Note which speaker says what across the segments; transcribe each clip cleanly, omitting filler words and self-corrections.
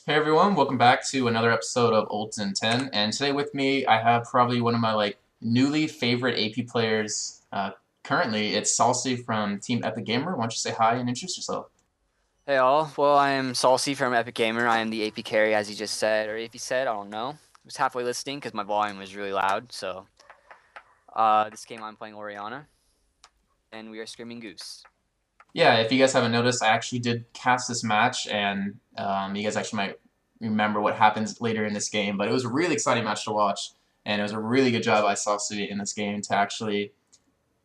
Speaker 1: Hey everyone, welcome back to another episode of Ult In Ten. And today with me, I have probably one of my newly favorite AP players. Currently, it's Salce from Team Epic Gamer. Why don't you say hi and introduce yourself?
Speaker 2: Hey all, well I am Salcy from Epic Gamer. I am the AP carry as you just said, or if you said, I don't know. I was halfway listening because my volume was really loud. This game I'm playing Oriana, and we are Screaming Goose.
Speaker 1: Yeah, if you guys haven't noticed, I actually did cast this match, and you guys actually might remember what happens later in this game. But it was a really exciting match to watch, and it was a really good job by Salce in this game to actually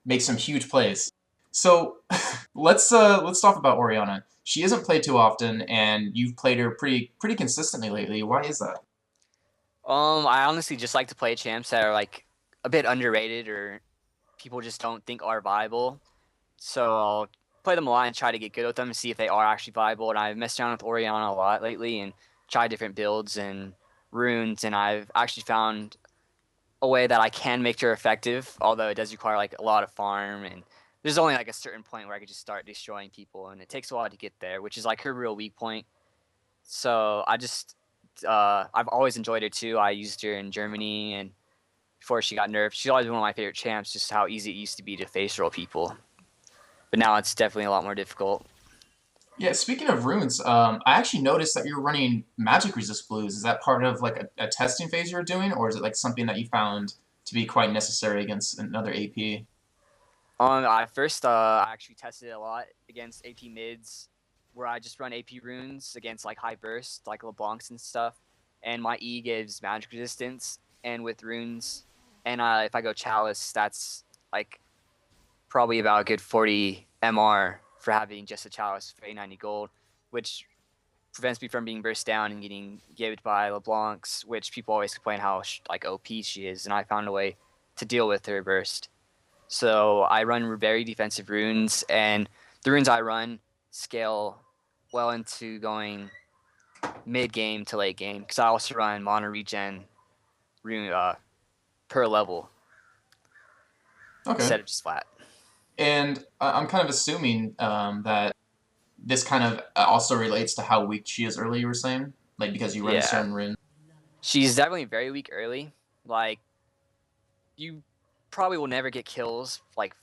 Speaker 1: make some huge plays. So let's talk about Oriana. She isn't played too often, and you've played her pretty consistently lately. Why is that?
Speaker 2: I honestly just like to play champs that are like a bit underrated or people just don't think are viable. So I'll play them a lot and try to get good with them and see if they are actually viable. And I've messed around with Oriana a lot lately and tried different builds and runes, and I've actually found a way that I can make her effective, although it does require like a lot of farm, and there's only like a certain point where I could just start destroying people, and it takes a while to get there, which is like her real weak point. So I've always enjoyed her too. I used her in Germany and before she got nerfed. She's always been one of my favorite champs, just how easy it used to be to face roll people. But now it's definitely a lot more difficult.
Speaker 1: Yeah, speaking of runes, I actually noticed that you're running magic resist blues. Is that part of a testing phase you're doing, or is it like something that you found to be quite necessary against another AP?
Speaker 2: I first I actually tested it a lot against AP mids, where I just run AP runes against like high burst, like LeBlancs and stuff, and my E gives magic resistance, and with runes, and if I go Chalice, that's like probably about a good 40 MR for having just a Chalice for 890 gold, which prevents me from being burst down and getting given by LeBlancs, which people always complain how like OP she is, and I found a way to deal with her burst. So I run very defensive runes, and the runes I run scale well into going mid game to late game because I also run mono regen rune per level
Speaker 1: Okay.
Speaker 2: instead of just flat.
Speaker 1: And I'm kind of assuming that this kind of also relates to how weak she is early, you were saying? Like, because you run a
Speaker 2: Yeah,
Speaker 1: certain rune.
Speaker 2: she's definitely very weak early. Like you probably will never get kills like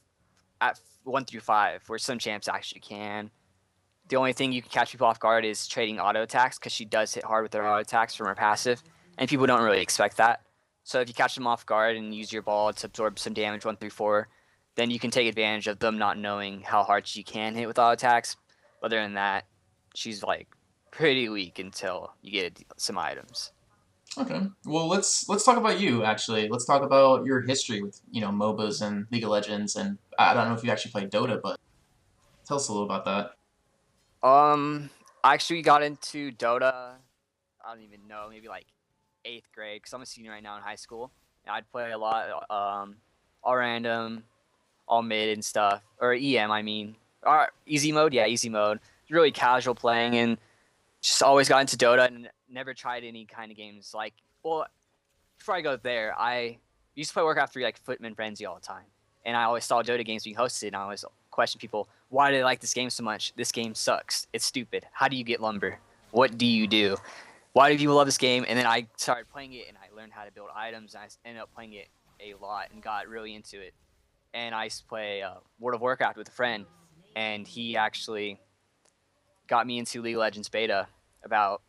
Speaker 2: at 1 through 5, where some champs actually can. The only thing you can catch people off guard is trading auto attacks because she does hit hard with her auto attacks from her passive, and people don't really expect that. So if you catch them off guard and use your ball to absorb some damage 1 through 4, then you can take advantage of them not knowing how hard she can hit with auto attacks. Other than that, she's like pretty weak until you get some items.
Speaker 1: Okay. Well, let's talk about you actually. Let's talk about your history with MOBAs and League of Legends, and I don't know if you actually played Dota, but tell us a little about that.
Speaker 2: Um, I actually got into Dota. I don't even know, maybe like 8th grade, because I'm a senior right now in high school. And I'd play a lot, all random, all mid and stuff, or EM. I mean, or easy mode, yeah, easy mode. Really casual playing, and just always got into Dota and never tried any kind of games. Like, well, before I go there, I used to play Warcraft 3 like Footman Frenzy all the time, and I always saw Dota games being hosted, and I always question people, why do they like this game so much? This game sucks. It's stupid. How do you get lumber? What do you do? Why do people love this game? And then I started playing it, and I learned how to build items, and I ended up playing it a lot and got really into it. And I used to play World of Warcraft with a friend, and he actually got me into League of Legends beta about,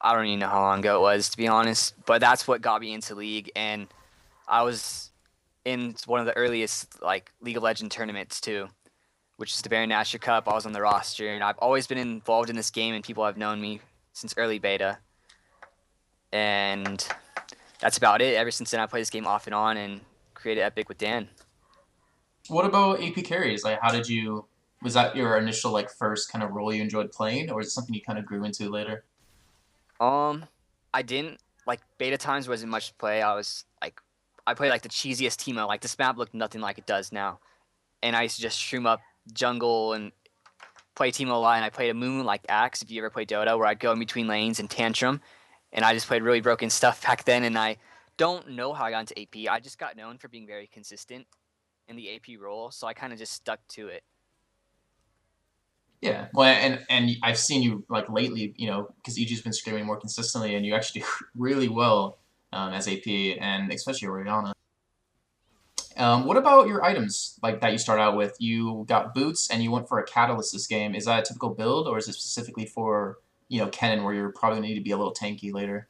Speaker 2: I don't even know how long ago it was, to be honest, but that's what got me into League, and I was in one of the earliest like League of Legends tournaments too, which is the Baron Nashor Cup. I was on the roster, and I've always been involved in this game, and people have known me since early beta, and that's about it. Ever since then, I play this game off and on and created Epic with Dan.
Speaker 1: What about AP carries? Like, how did you? Was that your initial first kind of role you enjoyed playing, or is it something you kind of grew into later?
Speaker 2: Um, I didn't like beta times wasn't much to play. I played like the cheesiest Teemo. Like this map looked nothing like it does now, and I used to just stream up jungle and play Teemo a lot. And I played a Moon like Axe. If you ever played Dota, where I'd go in between lanes and tantrum, and I just played really broken stuff back then. And I don't know how I got into AP. I just got known for being very consistent in the AP role, so I kind of just stuck to it.
Speaker 1: Yeah, well, and I've seen you like lately, because EG's been scrimming more consistently, and you actually do really well as AP, and especially Oriana. What about your items like that you start out with? You got boots, and you went for a catalyst this game. Is that a typical build, or is it specifically for Kennen, where you're probably gonna need to be a little tanky later?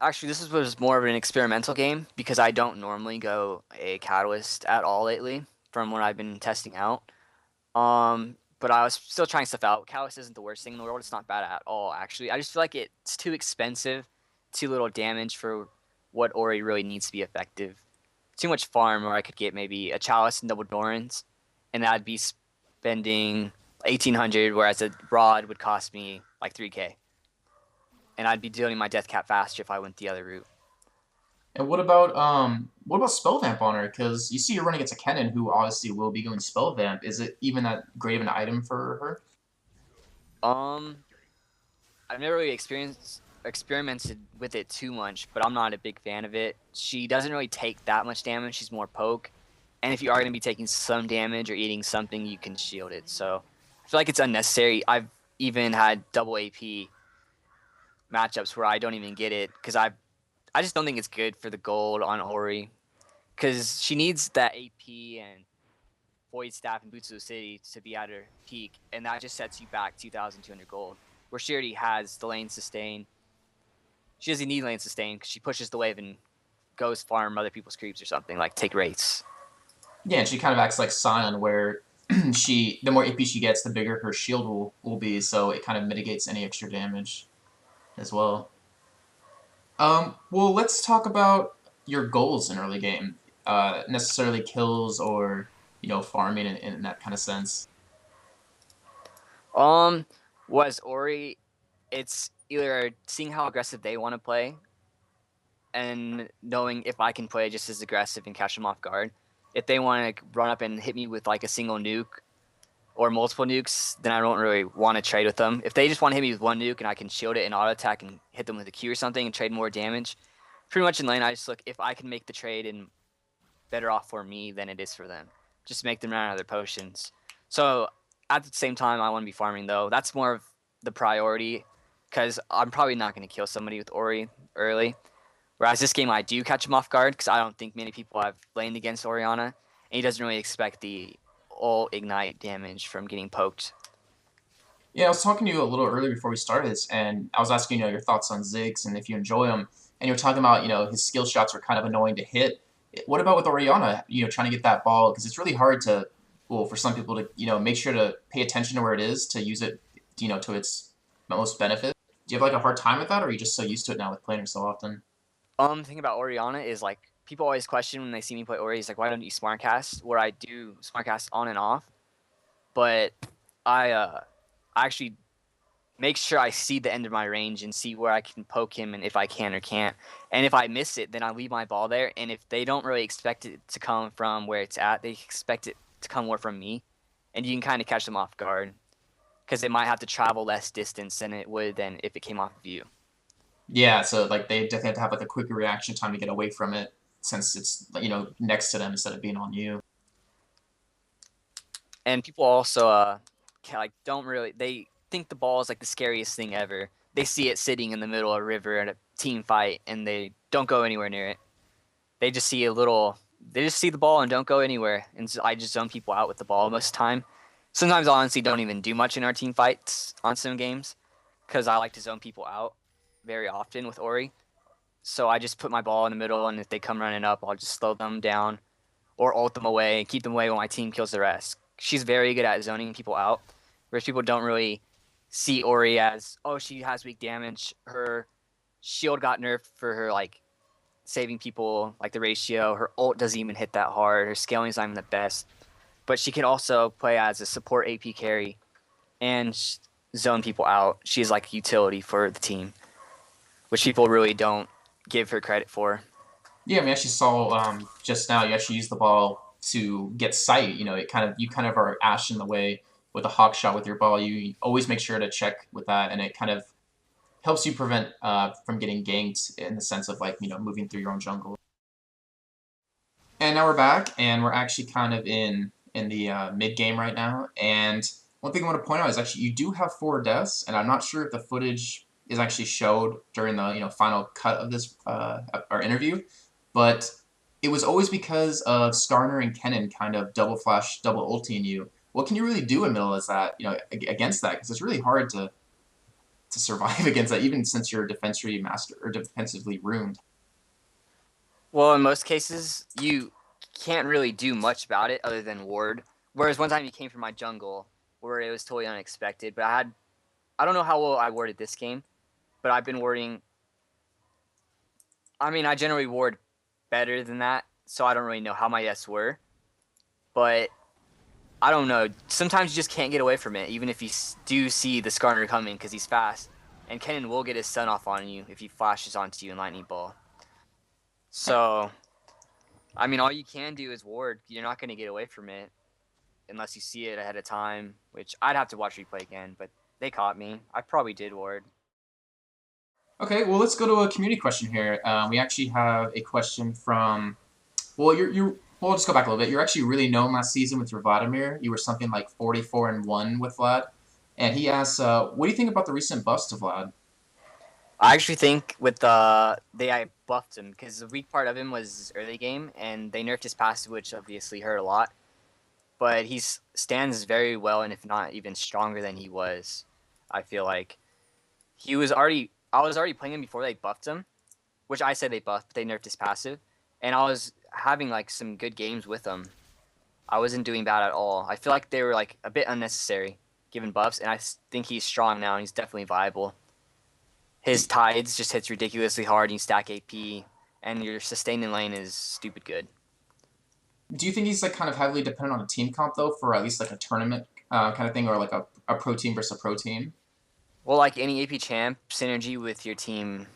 Speaker 2: Actually, was more of an experimental game because I don't normally go a catalyst at all lately from what I've been testing out. But I was still trying stuff out. Catalyst isn't the worst thing in the world. It's not bad at all, actually. I just feel like it's too expensive, too little damage for what Ori really needs to be effective. Too much farm where I could get maybe a chalice and double Dorans, and that'd be spending 1800, whereas a rod would cost me like 3k, and I'd be dealing my death cap faster if I went the other route.
Speaker 1: And what about spell vamp on her? Because you see you're running against a Kennen who obviously will be going spell vamp. Is it even that great of an item for her?
Speaker 2: Um, I've never really experimented with it too much, but I'm not a big fan of it. She doesn't really take that much damage. She's more poke, and if you are going to be taking some damage or eating something, you can shield it. So I feel like it's unnecessary. I've even had double AP matchups where I don't even get it because I just don't think it's good for the gold on Ori because she needs that AP and Void Staff and Boots of the City to be at her peak, and that just sets you back 2,200 gold. Where she already has the lane sustain. She doesn't need lane sustain because she pushes the wave and goes farm other people's creeps or something, like take rates.
Speaker 1: Yeah, and she kind of acts like Sion, where the more AP she gets, the bigger her shield will be, so it kind of mitigates any extra damage as well. Well, let's talk about your goals in early game. Necessarily kills or farming in that kind of sense.
Speaker 2: Um, was Ori, it's either seeing how aggressive they want to play and knowing if I can play just as aggressive and catch them off guard. If they want to run up and hit me with like a single nuke or multiple nukes, then I don't really want to trade with them. If they just want to hit me with one nuke and I can shield it and auto attack and hit them with a Q or something and trade more damage, pretty much in lane I just look if I can make the trade and better off for me than it is for them. Just make them run out of their potions. So at the same time, I want to be farming though. That's more of the priority because I'm probably not going to kill somebody with Ori early. Whereas this game, I do catch him off guard because I don't think many people have laned against Oriana, and he doesn't really expect the all ignite damage from getting poked.
Speaker 1: Yeah, I was talking to you a little earlier before we started this, and I was asking your thoughts on Ziggs and if you enjoy him, and you were talking about his skill shots are kind of annoying to hit. What about with Oriana? Trying to get that ball because it's really hard to, well, for some people to make sure to pay attention to where it is to use it, to its most benefit. Do you have like a hard time with that, or are you just so used to it now with playing it so often?
Speaker 2: Thing about Oriana is like people always question when they see me play Ori, is like, why don't you smartcast? Where I do smartcast on and off, but I actually make sure I see the end of my range and see where I can poke him and if I can or can't. And if I miss it, then I leave my ball there. And if they don't really expect it to come from where it's at, they expect it to come more from me. And you can kind of catch them off guard because it might have to travel less distance than it would than if it came off of you.
Speaker 1: Yeah, so like they definitely have to have like a quicker reaction time to get away from it since it's next to them instead of being on you.
Speaker 2: And people also like don't really they think the ball is like the scariest thing ever. They see it sitting in the middle of a river at a team fight and they don't go anywhere near it. They just see a little. They just see the ball and don't go anywhere. And so I just zone people out with the ball most of the time. Sometimes I honestly don't even do much in our team fights on some games because I like to zone people out very often with Ori. So I just put my ball in the middle, and if they come running up, I'll just slow them down or ult them away and keep them away while my team kills the rest. She's very good at zoning people out, whereas people don't really see Ori as, oh, she has weak damage. Her shield got nerfed for her like saving people, like the ratio. Her ult doesn't even hit that hard. Her scaling is not even the best. But she can also play as a support AP carry and zone people out. She's like a utility for the team, which people really don't give her credit for.
Speaker 1: Yeah, we actually saw just now. You actually use the ball to get sight. You kind of are ash in the way with a hawk shot with your ball. You always make sure to check with that, and it kind of helps you prevent from getting ganked in the sense of like moving through your own jungle. And now we're back, and we're actually kind of in the mid game right now. And One thing I want to point out is actually you do have 4 deaths, and I'm not sure if the footage is actually showed during the final cut of this our interview, but it was always because of Skarner and Kennen kind of double flash, double ulting you. What can you really do in middle as that, against that? Because it's really hard to survive against that, even since you're defensively master or defensively ruined.
Speaker 2: Well, in most cases, you can't really do much about it other than ward. Whereas one time he came from my jungle where it was totally unexpected. But I don't know how well I warded this game, but I've been warding. I mean, I generally ward better than that, so I don't really know how my deaths were. But I don't know. Sometimes you just can't get away from it, even if you do see the Skarner coming because he's fast. And Kennen will get his stun off on you if he flashes onto you in Lightning Ball. So, I mean, all you can do is ward. You're not going to get away from it unless you see it ahead of time, which I'd have to watch replay again, but they caught me. I probably did ward.
Speaker 1: Okay, well, let's go to a community question here. We actually have a question from, well, well, I'll just go back a little bit. You're actually really known last season with your Vladimir. You were something like 44-1 with Vlad. And he asks, what do you think about the recent bust of Vlad?
Speaker 2: I actually think with I buffed him because the weak part of him was his early game, and they nerfed his passive, which obviously hurt a lot. But he stands very well, and if not even stronger than he was. I feel like he was already. I was already playing him before they buffed him, which I said they buffed, but they nerfed his passive, and I was having like some good games with him. I wasn't doing bad at all. I feel like they were like a bit unnecessary given buffs, and I think he's strong now, and he's definitely viable. His tides just hits ridiculously hard, and you stack AP, and your sustaining lane is stupid good.
Speaker 1: Do you think he's like kind of heavily dependent on a team comp though, for at least like a tournament kind of thing, or like a pro team versus a pro team?
Speaker 2: Well, like any AP champ, synergy with your team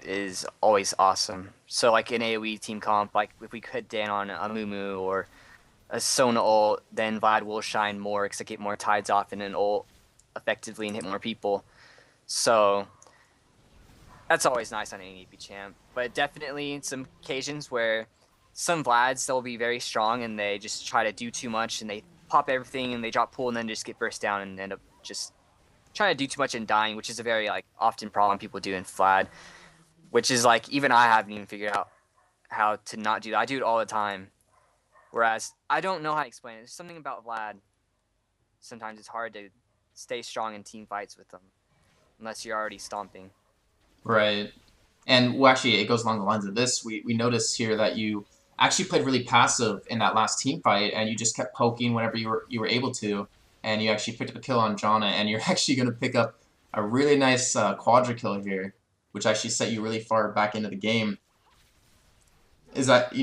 Speaker 2: is always awesome. So like an AoE team comp, like if we could Dan on a Mumu or a Sona ult, then Vlad will shine more because I get more tides off in an ult effectively and hit more people. So that's always nice on any AP champ. But definitely some occasions where some Vlads, they'll be very strong and they just try to do too much and they pop everything and they drop pool and then just get burst down and end up just trying to do too much and dying, which is a very like often problem people do in Vlad, which is like even I haven't even figured out how to not do that. I do it all the time. Whereas I don't know how to explain it. There's something about Vlad. Sometimes it's hard to stay strong in team fights with them unless you're already stomping.
Speaker 1: Right. And well, actually, it goes along the lines of this. We noticed here that you actually played really passive in that last team fight, and you just kept poking whenever you were able to, and you actually picked up a kill on Jana, and you're actually going to pick up a really nice quadra kill here, which actually set you really far back into the game. Is that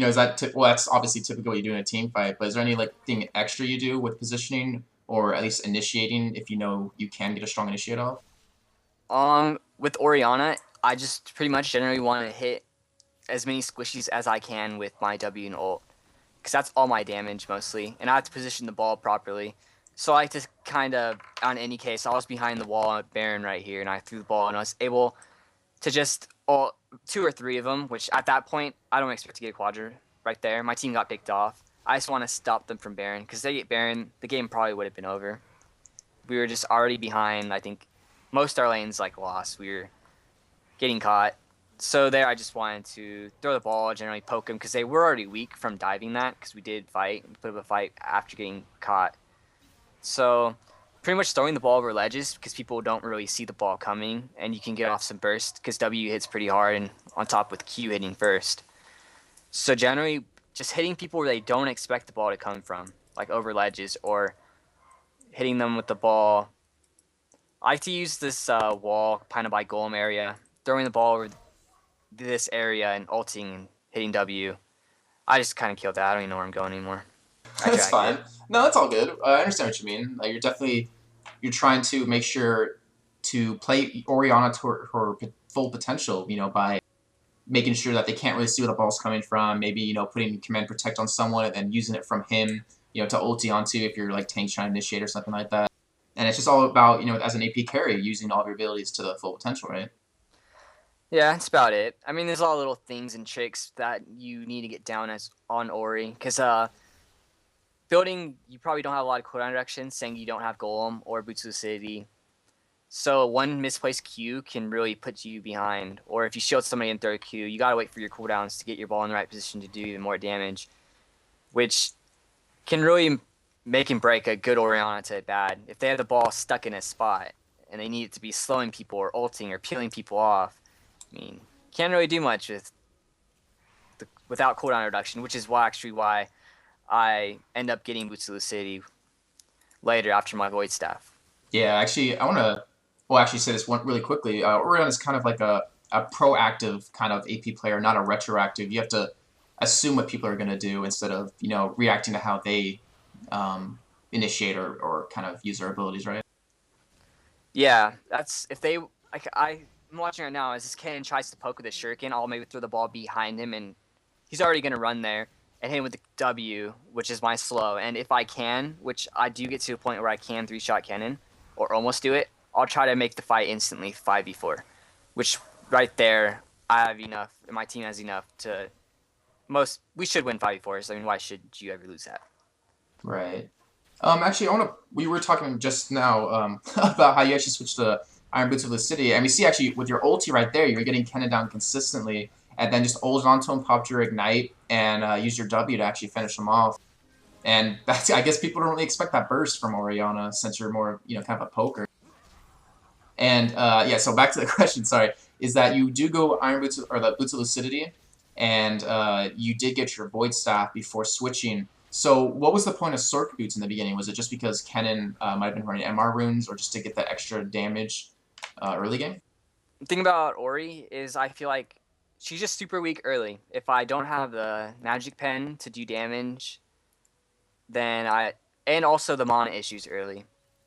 Speaker 1: well? That's obviously typical what you do in a team fight, but is there any like thing extra you do with positioning or at least initiating if you know you can get a strong initiate off?
Speaker 2: With Orianna, I just pretty much generally want to hit as many squishies as I can with my W and ult, because that's all my damage mostly, and I have to position the ball properly. So I like to kind of, on any case, I was behind the wall at Baron right here, and I threw the ball, and I was able to just ult 2 or 3 of them, which at that point, I don't expect to get a quadra right there. My team got picked off. I just want to stop them from Baron, because they get Baron, the game probably would have been over. We were just already behind. I think most our lanes like lost. We were getting caught. So there, I just wanted to throw the ball, generally poke them, because they were already weak from diving that, because we did fight, put up a fight after getting caught. So pretty much throwing the ball over ledges, because people don't really see the ball coming, and you can get off some burst, because W hits pretty hard, and on top with Q hitting first. So generally, just hitting people where they don't expect the ball to come from, like over ledges, or hitting them with the ball. I like to use this wall kind of by golem area, throwing the ball over this area and ulting and hitting W. I just kind of killed that. I don't even know where I'm going anymore. I
Speaker 1: That's
Speaker 2: dragged
Speaker 1: fine.
Speaker 2: it.
Speaker 1: No, that's all good. I understand what you mean. You're trying to make sure to play Orianna to her full potential. By making sure that they can't really see where the ball's coming from. Maybe putting command protect on someone and then using it from him. To ulti onto if you're like tank trying to initiate or something like that. And it's just all about as an AP carry using all of your abilities to the full potential, right?
Speaker 2: Yeah, that's about it. I mean, there's a lot of little things and tricks that you need to get down as on Ori, because building, you probably don't have a lot of cooldown reductions, saying you don't have Golem or Boots of Lucidity. So one misplaced Q can really put you behind. Or if you shield somebody and throw a Q, you gotta wait for your cooldowns to get your ball in the right position to do even more damage, which can really make and break a good Orianna to bad. If they have the ball stuck in a spot and they need it to be slowing people or ulting or peeling people off, I mean, can't really do much without cooldown reduction, which is why I end up getting Boots of Lucidity later after my Void Staff.
Speaker 1: Yeah, actually, I want to, well, actually say this one really quickly. Orion is kind of like a proactive kind of AP player, not a retroactive. You have to assume what people are going to do instead of, reacting to how they initiate or kind of use their abilities, right?
Speaker 2: Yeah, that's if they like I'm watching right now as this Kennen tries to poke with a shuriken, I'll maybe throw the ball behind him and he's already gonna run there and hit him with the W, which is my slow. And if I can, which I do get to a point where I can 3-shot Kennen or almost do it, I'll try to make the fight instantly 5v4, which right there I have enough and my team has enough to we should win 5v4s. I mean, why should you ever lose that?
Speaker 1: Right. Actually, we were talking just now about how you actually switched to Iron Boots of the City, and we see actually with your ulti right there, you're getting Kennen down consistently, and then just ult onto him, popped your ignite, and use your W to actually finish him off. And that's, I guess people don't really expect that burst from Orianna since you're more, kind of a poker. And yeah, so back to the question, sorry, is that you do go Iron Boots or the Boots of Lucidity, and you did get your Void Staff before switching. So what was the point of Sork Boots in the beginning? Was it just because Kennen might have been running MR runes, or just to get that extra damage early game?
Speaker 2: The thing about Ori is I feel like she's just super weak early. If I don't have the magic pen to do damage, and also the mana issues early.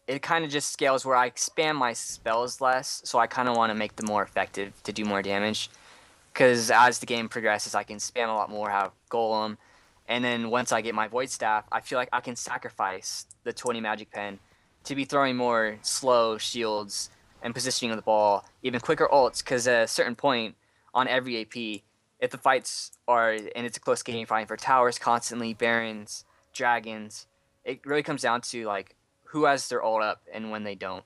Speaker 2: It kind of just scales where I spam my spells less, so I kind of want to make them more effective to do more damage. Because as the game progresses, I can spam a lot more, have Golem, and then once I get my Void Staff, I feel like I can sacrifice the 20 Magic Pen to be throwing more slow shields and positioning of the ball, even quicker ults, because at a certain point on every AP, if the fights are, and it's a close game fighting for towers constantly, barons, dragons, it really comes down to like who has their ult up and when they don't.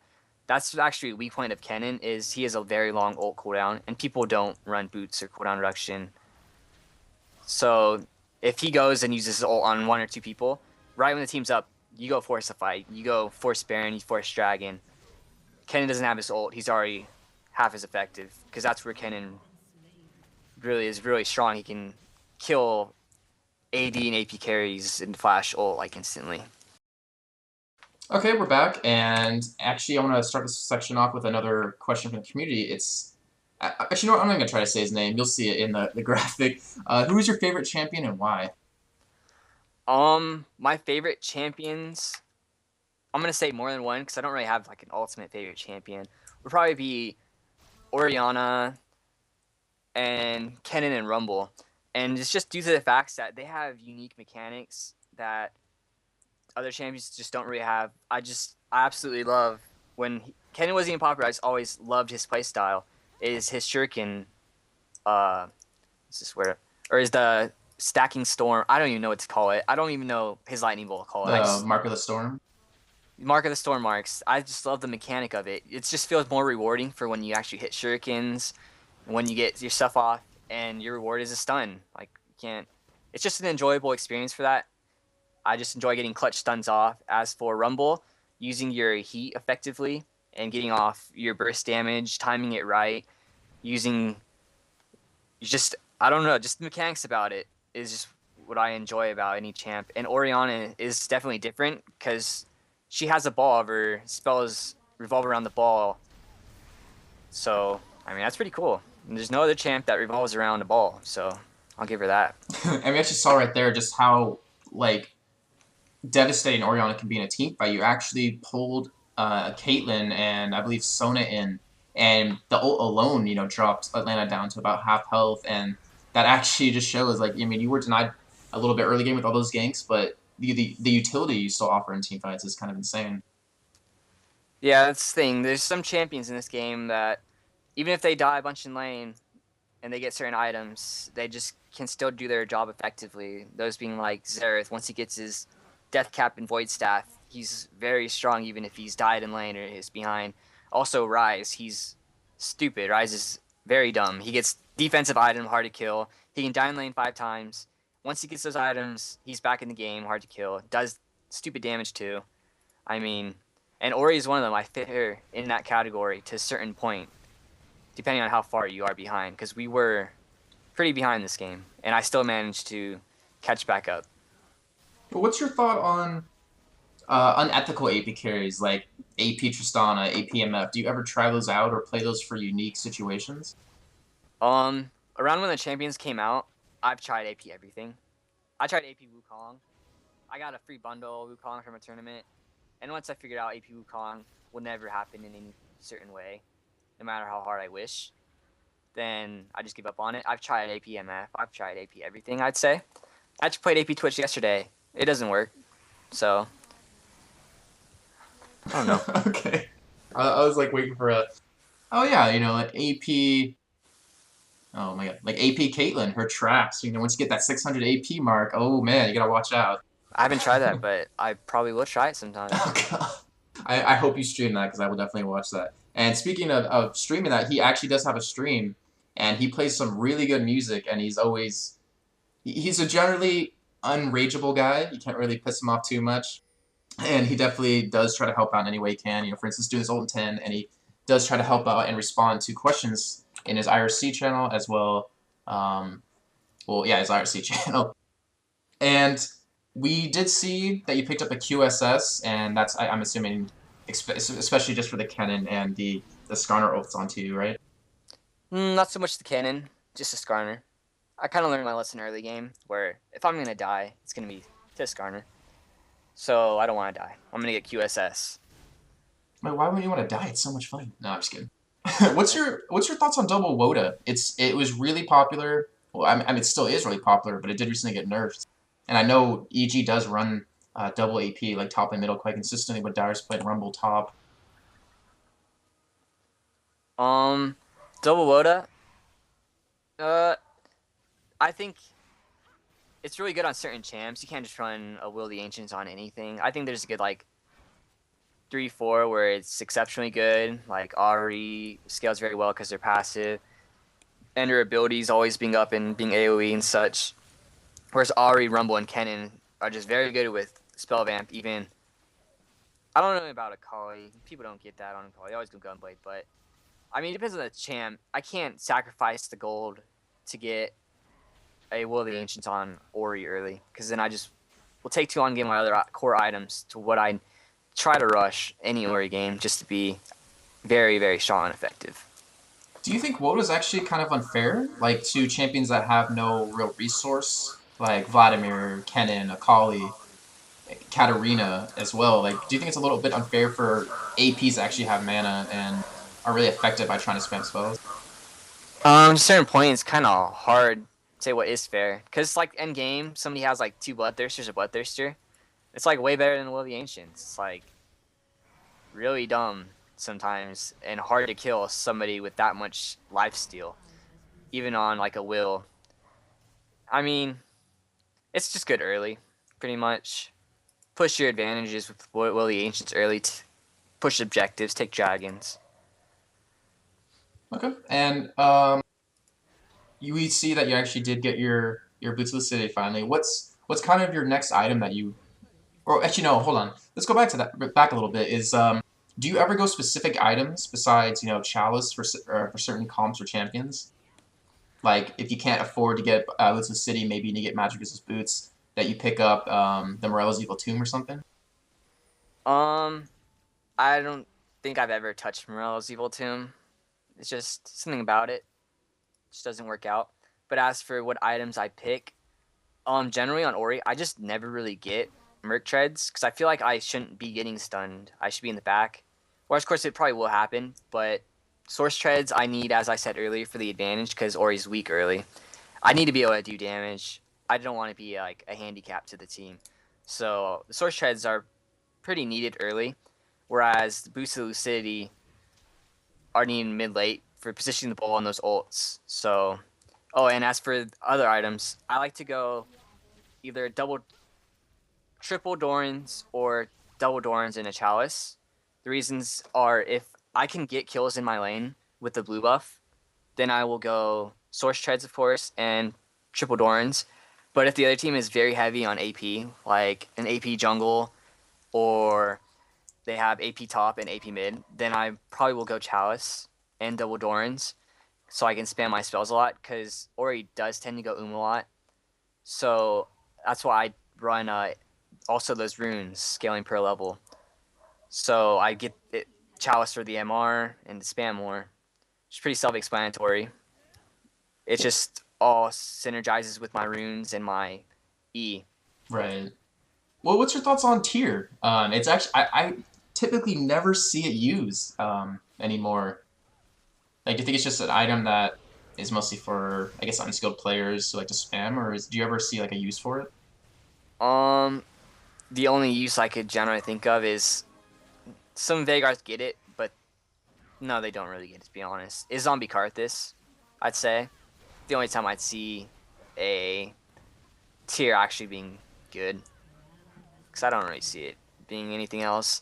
Speaker 2: That's actually a weak point of Kennen is he has a very long ult cooldown, and people don't run boots or cooldown reduction. So if he goes and uses his ult on one or two people, right when the team's up, you go force a fight. You go force Baron, you force Dragon. Kennen doesn't have his ult. He's already half as effective because that's where Kennen really is really strong. He can kill AD and AP carries and flash ult like instantly.
Speaker 1: Okay, we're back, and actually I want to start this section off with another question from the community. Actually, you know what? I'm not going to try to say his name. You'll see it in the graphic. Who is your favorite champion and why?
Speaker 2: My favorite champions, I'm going to say more than one because I don't really have like an ultimate favorite champion. Would probably be Orianna and Kennen and Rumble. And it's just due to the fact that they have unique mechanics that other champions just don't really have. I absolutely love Kennen wasn't even popular. I just always loved his playstyle. Is his shuriken, is the stacking storm? I don't even know what to call it. I don't even know his lightning bolt call it.
Speaker 1: Mark of the Storm.
Speaker 2: Mark of the Storm marks. I just love the mechanic of it. It just feels more rewarding for when you actually hit shurikens, when you get your stuff off, and your reward is a stun. Like you can't. It's just an enjoyable experience for that. I just enjoy getting clutch stuns off. As for Rumble, using your heat effectively and getting off your burst damage, timing it right, I don't know, just the mechanics about it is just what I enjoy about any champ. And Orianna is definitely different because she has a ball of her spells revolve around the ball. So, I mean, that's pretty cool. And there's no other champ that revolves around a ball, so I'll give her that.
Speaker 1: And we actually saw right there just how, like, devastating Orianna can be in a team fight. You actually pulled Caitlyn and I believe Sona in, and the ult alone, dropped Atlanta down to about half health, and that actually just shows, like, I mean, you were denied a little bit early game with all those ganks, but the utility you still offer in team fights is kind of insane.
Speaker 2: Yeah, that's the thing. There's some champions in this game that even if they die a bunch in lane and they get certain items, they just can still do their job effectively. Those being like Xerath, once he gets his Death Cap and Void Staff. He's very strong even if he's died in lane or is behind. Also Rise, he's stupid. Rise is very dumb. He gets defensive item, hard to kill. He can die in lane 5 times. Once he gets those items, he's back in the game, hard to kill. Does stupid damage too. I mean, and Ori is one of them. I fit her in that category to a certain point, depending on how far you are behind, because we were pretty behind this game, and I still managed to catch back up.
Speaker 1: But what's your thought on unethical AP carries like AP Tristana, APMF? Do you ever try those out or play those for unique situations?
Speaker 2: Around when the champions came out, I've tried AP everything. I tried AP Wukong. I got a free bundle Wukong from a tournament, and once I figured out AP Wukong will never happen in any certain way, no matter how hard I wish, then I just give up on it. I've tried AP MF. I've tried AP everything, I'd say. I just played AP Twitch yesterday. It doesn't work. So, I don't know.
Speaker 1: Okay. I was like waiting for a. Oh yeah, like AP. Oh my god, like AP Caitlyn, her traps. Once you get that 600 AP mark, oh man, you gotta watch out.
Speaker 2: I haven't tried that, but I probably will try it sometime.
Speaker 1: Oh god. I hope you stream that because I will definitely watch that. And speaking of streaming that, he actually does have a stream, and he plays some really good music, and he's a generally unrageable guy. You can't really piss him off too much. And he definitely does try to help out in any way he can. For instance, doing his Ult In Ten, and he does try to help out and respond to questions in his IRC channel as well. His IRC channel. And we did see that you picked up a QSS, and I'm assuming, especially just for the cannon and the Skarner ults onto you, right?
Speaker 2: Not so much the cannon, just a Skarner. I kind of learned my lesson early game, where if I'm going to die, it's going to be to Skarner. So I don't want to die. I'm going to get QSS.
Speaker 1: Wait, why would you want to die? It's so much fun. No, I'm just kidding. What's your thoughts on double Woda? It was really popular. Well, I mean, it still is really popular, but it did recently get nerfed. And I know EG does run double AP, like top and middle, quite consistently, but Dyer's playing Rumble top.
Speaker 2: Double Woda. I think it's really good on certain champs. You can't just run a Will of the Ancients on anything. I think there's a good, 3-4 where it's exceptionally good. Like, Ahri scales very well because they're passive. And her abilities always being up and being AoE and such. Whereas Ahri, Rumble, and Kennen are just very good with Spell Vamp. Even, I don't know about Akali. People don't get that on Akali. They always go Gunblade. But, I mean, it depends on the champ. I can't sacrifice the gold to get a Will of the Ancients on Ori early. Because then I just will take too long to get my other core items to what I try to rush any Ori game just to be very, very strong and effective.
Speaker 1: Do you think Woda's actually kind of unfair, like to champions that have no real resource, like Vladimir, Kennen, Akali, Katarina as well? Like, do you think it's a little bit unfair for APs to actually have mana and are really effective by trying to spam spells?
Speaker 2: To a certain point, it's kind of hard to say what is fair. Because, end game, somebody has, 2 Bloodthirsters or Bloodthirster. It's, way better than Will of the Ancients. It's, really dumb sometimes and hard to kill somebody with that much lifesteal, even on, a Will. I mean, it's just good early, pretty much. Push your advantages with Will of the Ancients early. Push objectives, take dragons.
Speaker 1: Okay, and we see that you actually did get your Boots of the City finally. What's kind of your next item that you, or actually no, hold on. Let's go back to that back a little bit. Do you ever go specific items besides Chalice for certain comps or champions? Like if you can't afford to get Boots of the City, maybe you need to get Magicus's Boots that you pick up the Morello's Evil Tomb or something.
Speaker 2: I don't think I've ever touched Morello's Evil Tomb. It's just something about it. Just doesn't work out. But as for what items I pick, generally on Ori, I just never really get Merc Treads because I feel like I shouldn't be getting stunned. I should be in the back. Or of course it probably will happen, but Source Treads I need, as I said earlier, for the advantage because Ori's weak early. I need to be able to do damage. I don't want to be a handicap to the team. So the Source Treads are pretty needed early, whereas the Boost of Lucidity are needed mid-late for positioning the ball on those ults. So, and as for other items, I like to go either double triple Dorans or double Dorans in a Chalice. The reasons are if I can get kills in my lane with the blue buff, then I will go Source Treads, of course, and triple Dorans. But if the other team is very heavy on AP, like an AP jungle, or they have AP top and AP mid, then I probably will go Chalice and double Dorans so I can spam my spells a lot, because Ori does tend to go a lot. So that's why I run also those runes scaling per level. So I get it, Chalice for the MR and spam more. It's pretty self-explanatory. It just all synergizes with my runes and my E.
Speaker 1: Right. Well, what's your thoughts on tier? It's actually I typically never see it used anymore. Like, do you think it's just an item that is mostly for, I guess, unskilled players who like to spam, or do you ever see like a use for it?
Speaker 2: Um, the only use I could generally think of is some Veigar's get it, but no, they don't really get it, to be honest. Is Zombie Karthus, I'd say. The only time I'd see a tier actually being good. Because I don't really see it being anything else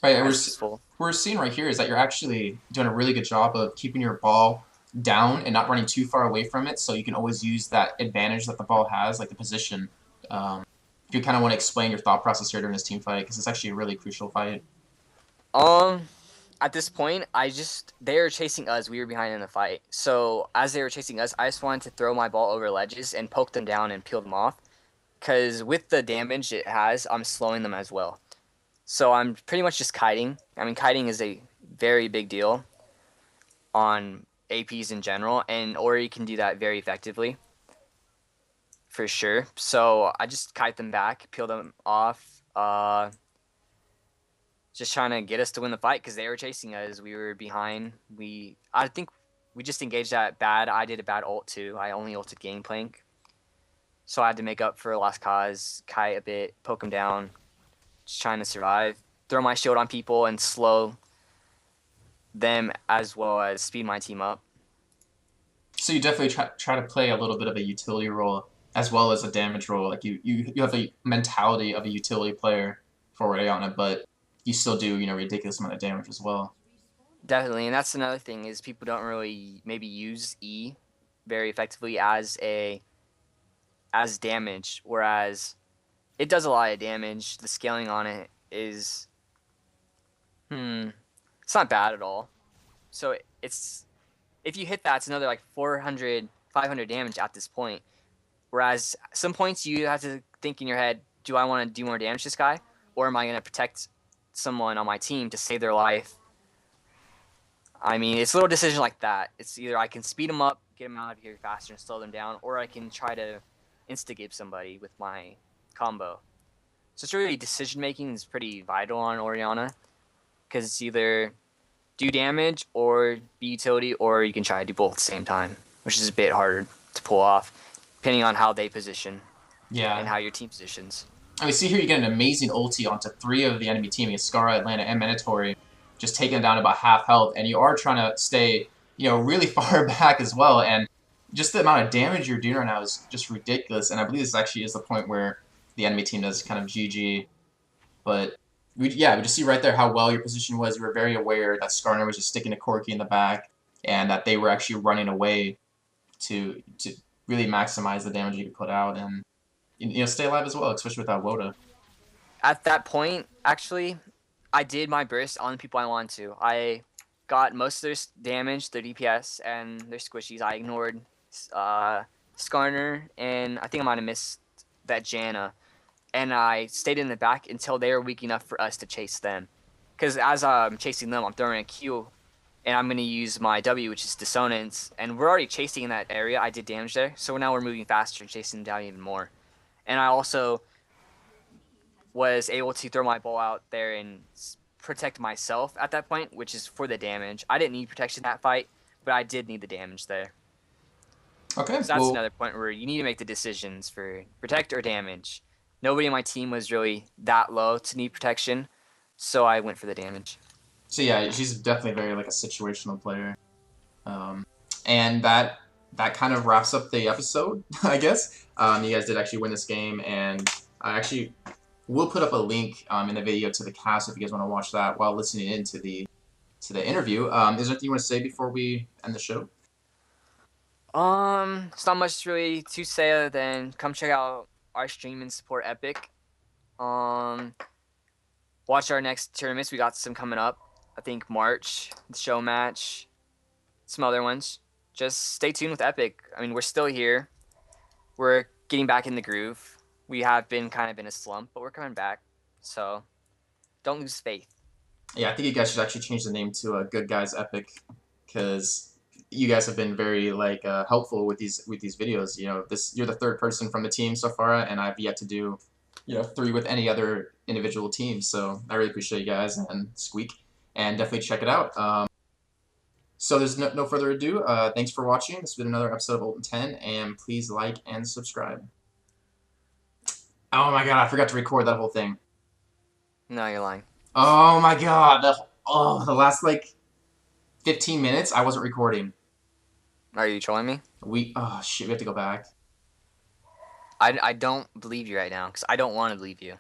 Speaker 1: Right,
Speaker 2: as useful.
Speaker 1: we're seeing right here is that you're actually doing a really good job of keeping your ball down and not running too far away from it, so you can always use that advantage that the ball has, like the position. If you kind of want to explain your thought process here during this team fight, because it's actually a really crucial fight.
Speaker 2: Um, at this point, they were chasing us. We were behind in the fight. So as they were chasing us, I just wanted to throw my ball over ledges and poke them down and peel them off. Because with the damage it has, I'm slowing them as well. So I'm pretty much just kiting. I mean, kiting is a very big deal on APs in general, and Ori can do that very effectively, for sure. So I just kite them back, peel them off, just trying to get us to win the fight because they were chasing us. We were behind. I think we just engaged that bad. I did a bad ult too. I only ulted Gangplank. So I had to make up for Last Cause, kite a bit, poke them down, just trying to survive, throw my shield on people, and slow them as well as speed my team up.
Speaker 1: So you definitely try to play a little bit of a utility role as well as a damage role. Like you have the mentality of a utility player for Oriana, but you still do, ridiculous amount of damage as well.
Speaker 2: Definitely, and that's another thing is people don't really maybe use E very effectively as damage, whereas it does a lot of damage. The scaling on it is it's not bad at all. So it's if you hit that, it's another like 400, 500 damage at this point. Whereas some points you have to think in your head, do I want to do more damage to this guy, or am I going to protect someone on my team to save their life? I mean, it's a little decision like that. It's either I can speed them up, get them out of here faster and slow them down, or I can try to instigate somebody with my combo. So it's really decision making is pretty vital on Oriana, because it's either do damage or be utility, or you can try to do both at the same time, which is a bit harder to pull off, depending on how they position and how your team positions.
Speaker 1: I mean, see here you get an amazing ulti onto 3 of the enemy team, Scarra, Atlanta, and Manitory, just taking them down to about half health, and you are trying to stay, really far back as well, and just the amount of damage you're doing right now is just ridiculous, and I believe this actually is the point where the enemy team does kind of GG, but we just see right there how well your position was. You were very aware that Skarner was just sticking to Corki in the back, and that they were actually running away to really maximize the damage you could put out, and stay alive as well, especially without Woda.
Speaker 2: At that point, actually, I did my burst on the people I wanted to. I got most of their damage, their DPS, and their squishies. I ignored Skarner, and I think I might have missed that Janna. And I stayed in the back until they were weak enough for us to chase them. Because as I'm chasing them, I'm throwing a Q, and I'm going to use my W, which is Dissonance. And we're already chasing in that area. I did damage there, so now we're moving faster and chasing them down even more. And I also was able to throw my ball out there and protect myself at that point, which is for the damage. I didn't need protection in that fight, but I did need the damage there.
Speaker 1: Okay.
Speaker 2: So that's another point where you need to make the decisions for protect or damage. Nobody on my team was really that low to need protection, so I went for the damage.
Speaker 1: So yeah, she's definitely very like a situational player, and that kind of wraps up the episode, I guess. You guys did actually win this game, and I actually will put up a link in the video to the cast if you guys want to watch that while listening in to the interview. Is there anything you want to say before we end the show?
Speaker 2: It's not much really to say other than come check out our stream and support Epic. Um, watch our next tournaments. We got some coming up. I think March, the show match, some other ones. Just stay tuned with Epic. I mean, we're still here. We're getting back in the groove. We have been kind of in a slump, but we're coming back. So don't lose faith.
Speaker 1: Yeah, I think you guys should actually change the name to Good Guys Epic, because you guys have been very like helpful with these videos. You know, you're the third person from the team so far, and I've yet to do 3 with any other individual team. So I really appreciate you guys and Squeak, and definitely check it out. So there's no further ado. Thanks for watching. This has been another episode of Ult In Ten, and please like and subscribe. Oh my god, I forgot to record that whole thing.
Speaker 2: No, you're lying.
Speaker 1: Oh my god, the last like 15 minutes I wasn't recording.
Speaker 2: Are you trolling me?
Speaker 1: Oh shit, we have to go back.
Speaker 2: I don't believe you right now because I don't want to believe you.